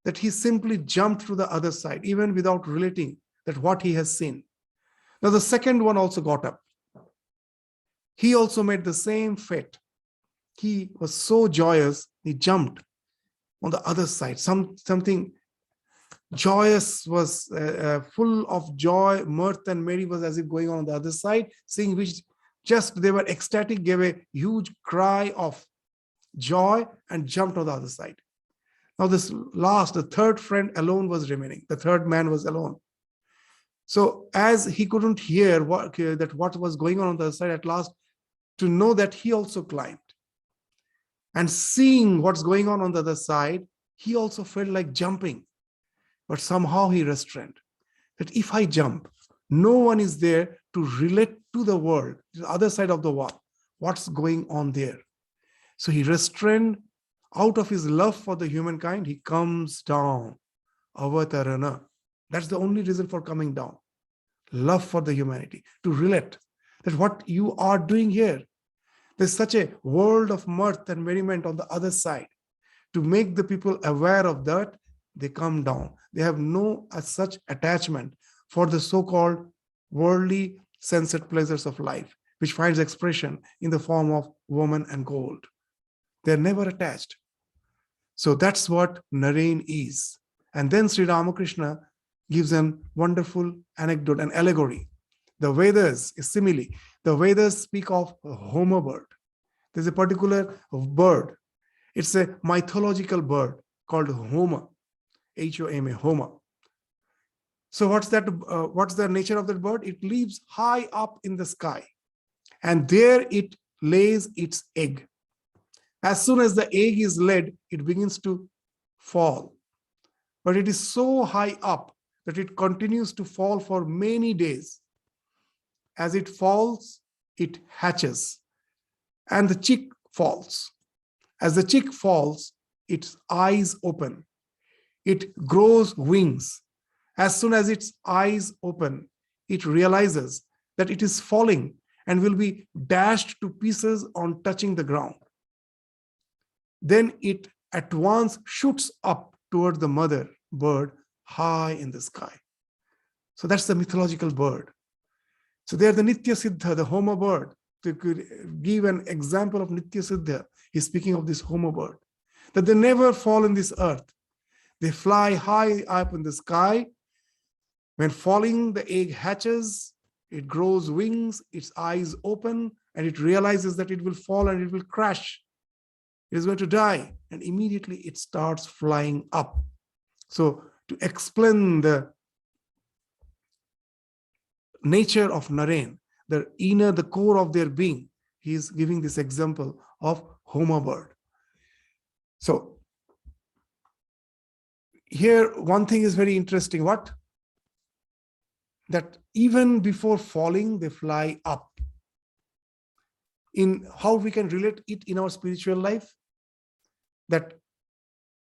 that he simply jumped to the other side, even without relating that what he has seen. Now the second one also got up. He also made the same fate. He was so joyous, he jumped on the other side. Something joyous was full of joy, mirth, and merry was as if going on the other side, seeing which just they were ecstatic, gave a huge cry of joy and jumped on the other side. Now the third friend alone was remaining. The third man was alone. So as he couldn't hear what was going on the other side, at last to know that he also climbed. And seeing what's going on the other side, he also felt like jumping. But somehow he restrained. That if I jump, no one is there to relate to the world, to the other side of the wall, what's going on there. So he restrained. Out of his love for the humankind, he comes down. Avatarana. That's the only reason for coming down. Love for the humanity, to relate that what you are doing here. There's such a world of mirth and merriment on the other side. To make the people aware of that, they come down. They have no as such attachment for the so-called worldly sensate pleasures of life, which finds expression in the form of woman and gold. They're never attached. So that's what Naren is. And then Sri Ramakrishna gives a wonderful anecdote, an allegory. The Vedas, a simile. The Vedas speak of a Homer bird. There's a particular bird. It's a mythological bird called Homa, Homa, Homa. So what's the nature of that bird? It lives high up in the sky, and there it lays its egg. As soon as the egg is laid, it begins to fall. But it is so high up that it continues to fall for many days. As it falls, it hatches, and the chick falls. As the chick falls, its eyes open. It grows wings. As soon as its eyes open, it realizes that it is falling and will be dashed to pieces on touching the ground. Then it at once shoots up toward the mother bird high in the sky. So that's the mythological bird. So they are the Nitya Siddha, the Homa bird. To give an example of Nitya Siddha, he's speaking of this Homa bird, that they never fall in this earth. They fly high up in the sky. When falling, the egg hatches, it grows wings, its eyes open, and it realizes that it will fall and it will crash. It is going to die, and immediately it starts flying up. So to explain the nature of Naren, the core of their being, he is giving this example of Homa bird. So here one thing is very interesting. What? That even before falling, they fly up. In how we can relate it in our spiritual life, that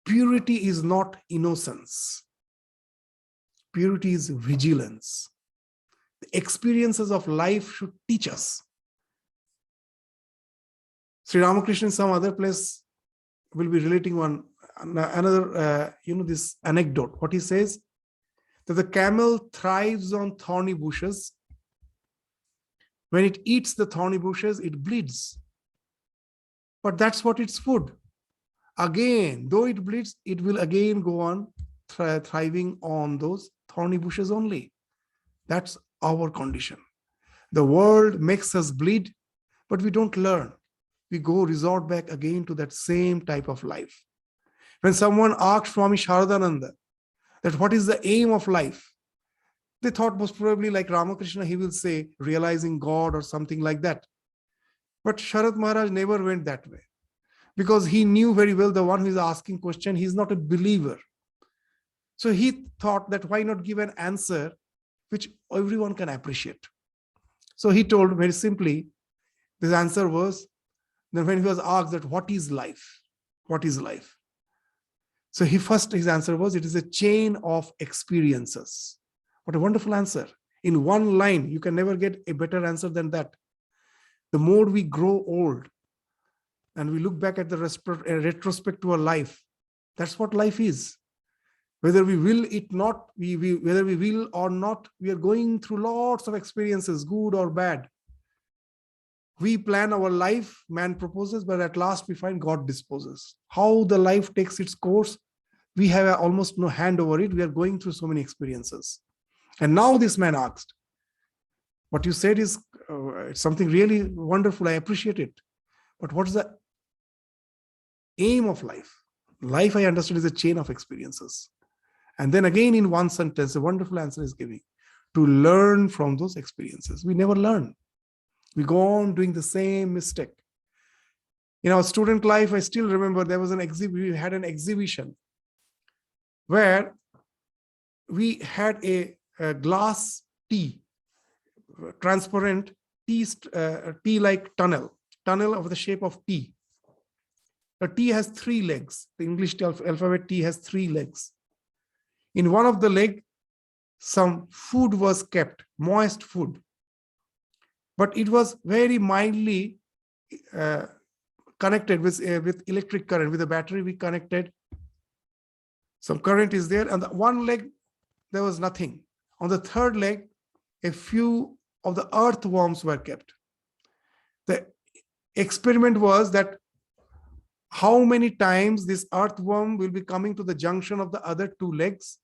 purity is not innocence. Purity is vigilance. The experiences of life should teach us Sri Ramakrishna in some other place will be relating another this anecdote. What he says, that the camel thrives on thorny bushes. When it eats the thorny bushes, it bleeds. But that's what its food. Again, though it bleeds, it will again go on thriving on those thorny bushes only. That's our condition. The world makes us bleed, but we don't learn. We resort back again to that same type of life. When someone asked Swami Sharadananda that what is the aim of life, they thought most probably like Ramakrishna, he will say realizing God or something like that. But Sharad Maharaj never went that way, because he knew very well the one who is asking question, he is not a believer. So he thought that why not give an answer which everyone can appreciate. So he told very simply, this answer was, then when he was asked that what is life? What is life? So his answer was, it is a chain of experiences. What a wonderful answer. In one line, you can never get a better answer than that. The more we grow old and we look back at the retrospect to our life, that's what life is. Whether we will it not, whether we will or not, we are going through lots of experiences, good or bad. We plan our life, man proposes, but at last we find God disposes. How the life takes its course, we have almost no hand over it. We are going through so many experiences. And now this man asked, what you said is something really wonderful. I appreciate it. But what's the aim of life? Life, I understood, is a chain of experiences. And then again, in one sentence, a wonderful answer is given: to learn from those experiences. We never learn. We go on doing the same mistake. In our student life, I still remember there was we had an exhibition where we had a glass tea, transparent tea-like tunnel of the shape of T. The T has 3 legs. The English alphabet T has 3 legs. In one of the legs, some food was kept, moist food. But it was very mildly connected with electric current. With a battery, we connected. Some current is there. And the one leg, there was nothing. On the third leg, a few of the earthworms were kept. The experiment was that how many times this earthworm will be coming to the junction of the other 2 legs,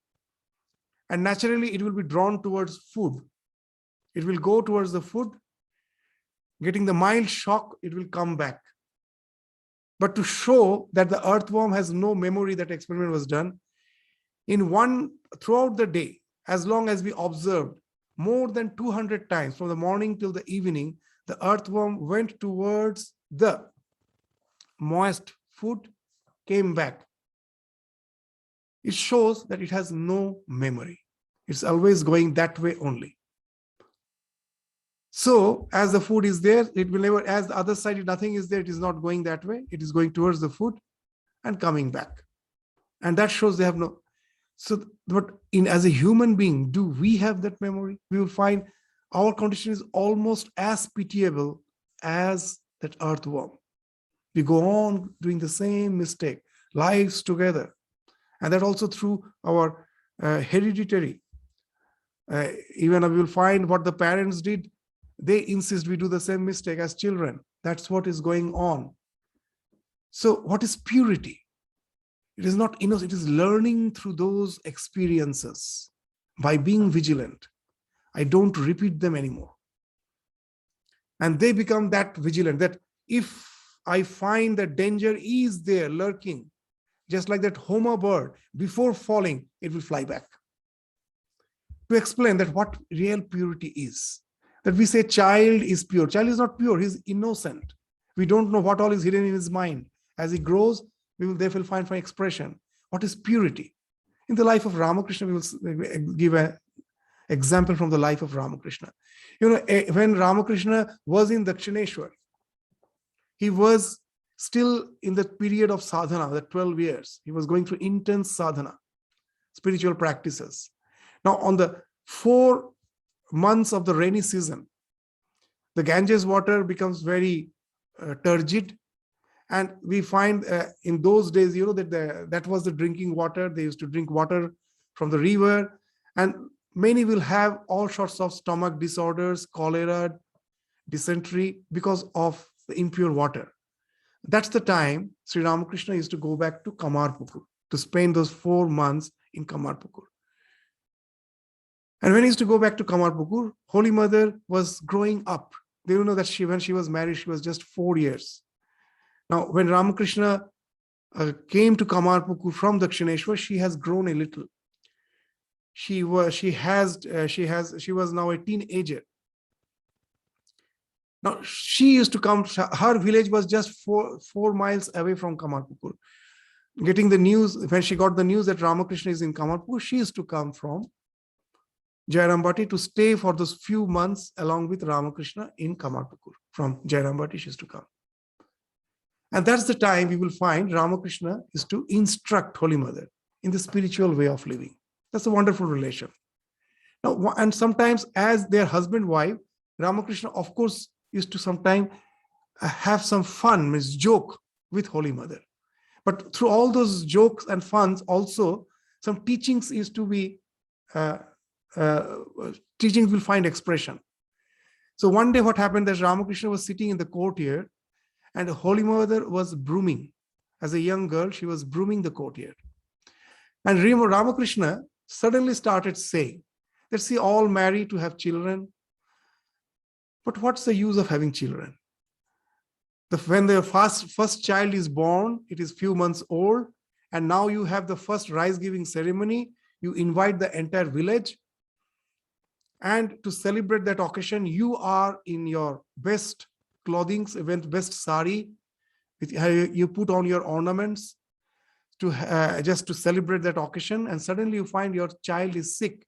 and naturally it will be drawn towards food. It will go towards the food, getting the mild shock, it will come back. But to show that the earthworm has no memory, that experiment was done. Throughout the day, as long as we observed, more than 200 times from the morning till the evening, the earthworm went towards the moist food, came back. It shows that it has no memory. It's always going that way only. So as the food is there, it will never, as the other side, nothing is there, it is not going that way. It is going towards the food and coming back. And that shows they have no. So, but as a human being, do we have that memory? We will find our condition is almost as pitiable as that earthworm. We go on doing the same mistake, lives together. And that also through our hereditary. Even we will find what the parents did. They insist we do the same mistake as children. That's what is going on. So what is purity? It is not innocent. It is learning through those experiences by being vigilant. I don't repeat them anymore. And they become that vigilant, that if I find that danger is there lurking, just like that Homer bird, before falling, it will fly back. To explain that what real purity is. That we say child is pure. Child is not pure, he is innocent. We don't know what all is hidden in his mind. As he grows, we will therefore find for expression. What is purity? In the life of Ramakrishna, we will give an example from the life of Ramakrishna. When Ramakrishna was in Dakshineshwar, he was still in the period of sadhana, the 12 years. He was going through intense sadhana, spiritual practices. Now, on the 4 months of the rainy season, the Ganges water becomes very turgid And we find in those days, that was the drinking water. They used to drink water from the river. And many will have all sorts of stomach disorders, cholera, dysentery, because of the impure water. That's the time Sri Ramakrishna used to go back to Kamarpukur, to spend those 4 months in Kamarpukur. And when he used to go back to Kamarpukur, Holy Mother was growing up. They know that when she was married, she was just 4 years. Now, when Ramakrishna came to Kamarpukur from Dakshineshwar, she has grown a little. She was now a teenager. Now, she used to come, her village was just four miles away from Kamarpukur. Getting the news, when she got the news that Ramakrishna is in Kamarpukur, she used to come from Jairambati to stay for those few months along with Ramakrishna in Kamarpukur. From Jairambati, she used to come. And that's the time we will find Ramakrishna is to instruct Holy Mother in the spiritual way of living. That's a wonderful relation. Now, and sometimes as their husband-wife, Ramakrishna, of course, used to sometimes have some fun, means joke with Holy Mother. But through all those jokes and funs, also some teachings used to be, teachings will find expression. So one day what happened is Ramakrishna was sitting in the courtyard and Holy Mother was brooming. As a young girl, she was brooming the courtyard. And Ramakrishna suddenly started saying, let's see, all marry to have children. But what's the use of having children? When the first child is born, it is few months old, and now you have the first rice-giving ceremony. You invite the entire village. And to celebrate that occasion, you are in your best clothing, best sari. You put on your ornaments just to celebrate that occasion. And suddenly you find your child is sick.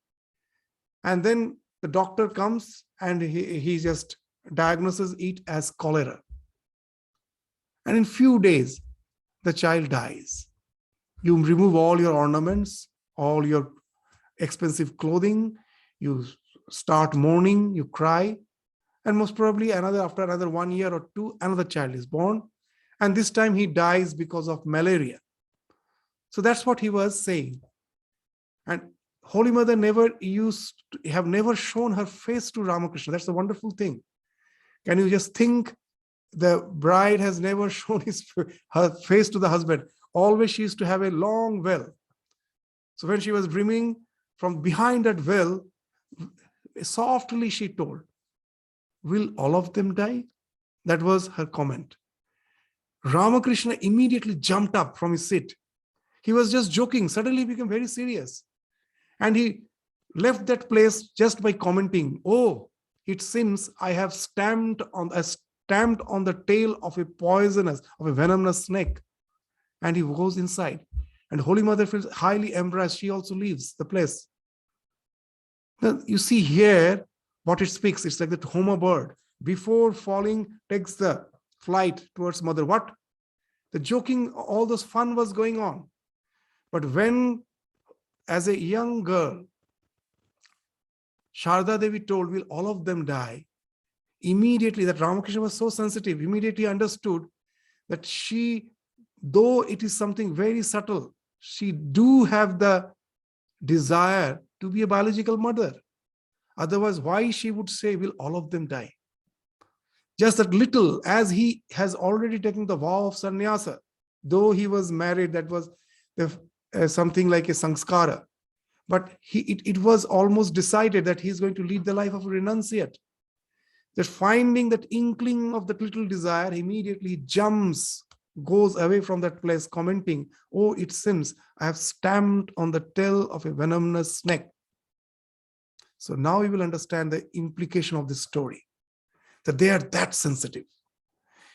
And then the doctor comes and he just diagnoses it as cholera. And in few days, the child dies. You remove all your ornaments, all your expensive clothing, you start mourning, you cry, and most probably after another 1 year or two, another child is born. And this time he dies because of malaria. So that's what he was saying. And Holy Mother never shown her face to Ramakrishna. That's a wonderful thing. Can you just think? The bride has never shown her face to the husband. Always she used to have a long veil. So when she was dreaming, from behind that veil, softly she told, will all of them die? That was her comment. Ramakrishna immediately jumped up from his seat. He was just joking. Suddenly he became very serious. And he left that place just by commenting, oh, it seems I have stamped on the tail of a venomous snake. And he goes inside. And Holy Mother feels highly embarrassed. She also leaves the place. Now, you see here what it speaks. It's like that Homer bird, before falling, takes the flight towards mother. What? The joking, all those fun was going on. But when, as a young girl, Sharda Devi told, will all of them die? Immediately, that Ramakrishna was so sensitive, immediately understood that she, though it is something very subtle, she do have the desire to be a biological mother. Otherwise, why she would say, will all of them die? Just that little, as he has already taken the vow of sannyasa, though he was married, that was something like a sanskara. But it was almost decided that he's going to lead the life of a renunciate. That finding that inkling of that little desire, immediately jumps, goes away from that place, commenting, oh, it seems I have stamped on the tail of a venomous snake. So now we will understand the implication of this story, that they are that sensitive.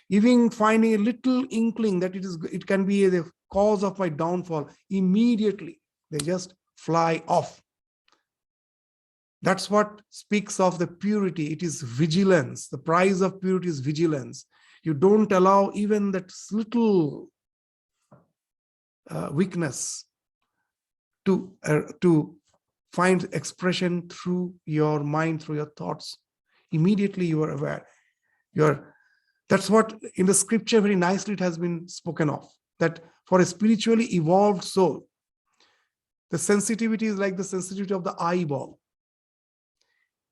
Even finding a little inkling that it can be the cause of my downfall, immediately they just fly off. That's what speaks of the purity. It is vigilance. The price of purity is vigilance. You don't allow even that little weakness to find expression through your mind, through your thoughts. Immediately you are aware. Your That's what in the scripture very nicely it has been spoken of, that for a spiritually evolved soul, the sensitivity is like the sensitivity of the eyeball.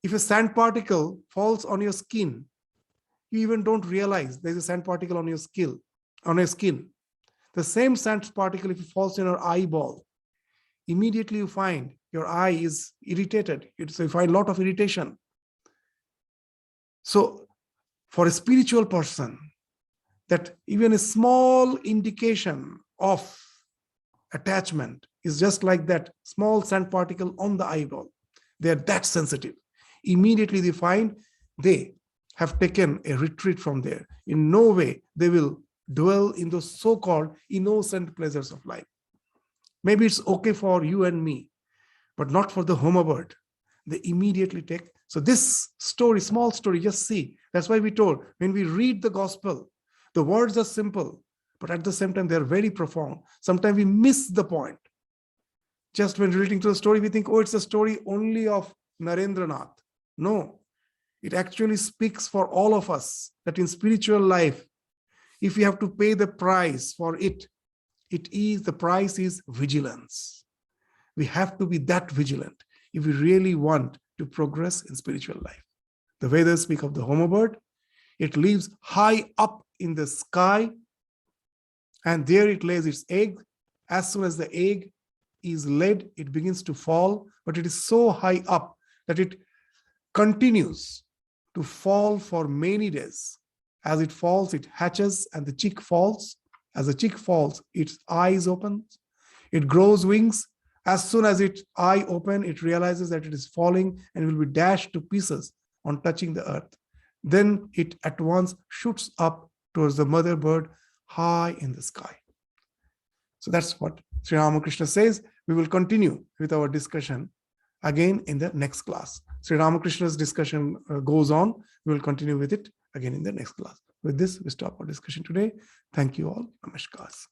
If a sand particle falls on your skin, you even don't realize there's a sand particle on your skin. The same sand particle, if it falls in your eyeball, immediately you find your eye is irritated. So you find a lot of irritation. So for a spiritual person, that even a small indication of attachment is just like that small sand particle on the eyeball. They are that sensitive. Immediately they find they have taken a retreat from there. In no way they will dwell in those so-called innocent pleasures of life. Maybe it's okay for you and me, but not for the homo bird. They immediately take. So this story, small story, just see. That's why we told, when we read the gospel, the words are simple, but at the same time, they're very profound. Sometimes we miss the point. Just when relating to the story, we think, oh, it's a story only of Narendranath. No, it actually speaks for all of us that in spiritual life, if we have to pay the price for it, the price is vigilance. We have to be that vigilant if we really want to progress in spiritual life. The Vedas speak of the homo bird. It lives high up in the sky, and there it lays its egg. As soon as the egg is laid, it begins to fall, but it is so high up that it continues to fall for many days. As it falls, it hatches and the chick falls. As the chick falls, its eyes open. It grows wings. As soon as its eye open, it realizes that it is falling and will be dashed to pieces on touching the earth. Then it at once shoots up towards the mother bird high in the sky. So that's what Sri Ramakrishna says. We will continue with our discussion again in the next class. Sri Ramakrishna's discussion goes on. We will continue with it again in the next class. With this, we stop our discussion today. Thank you all. Namaskar.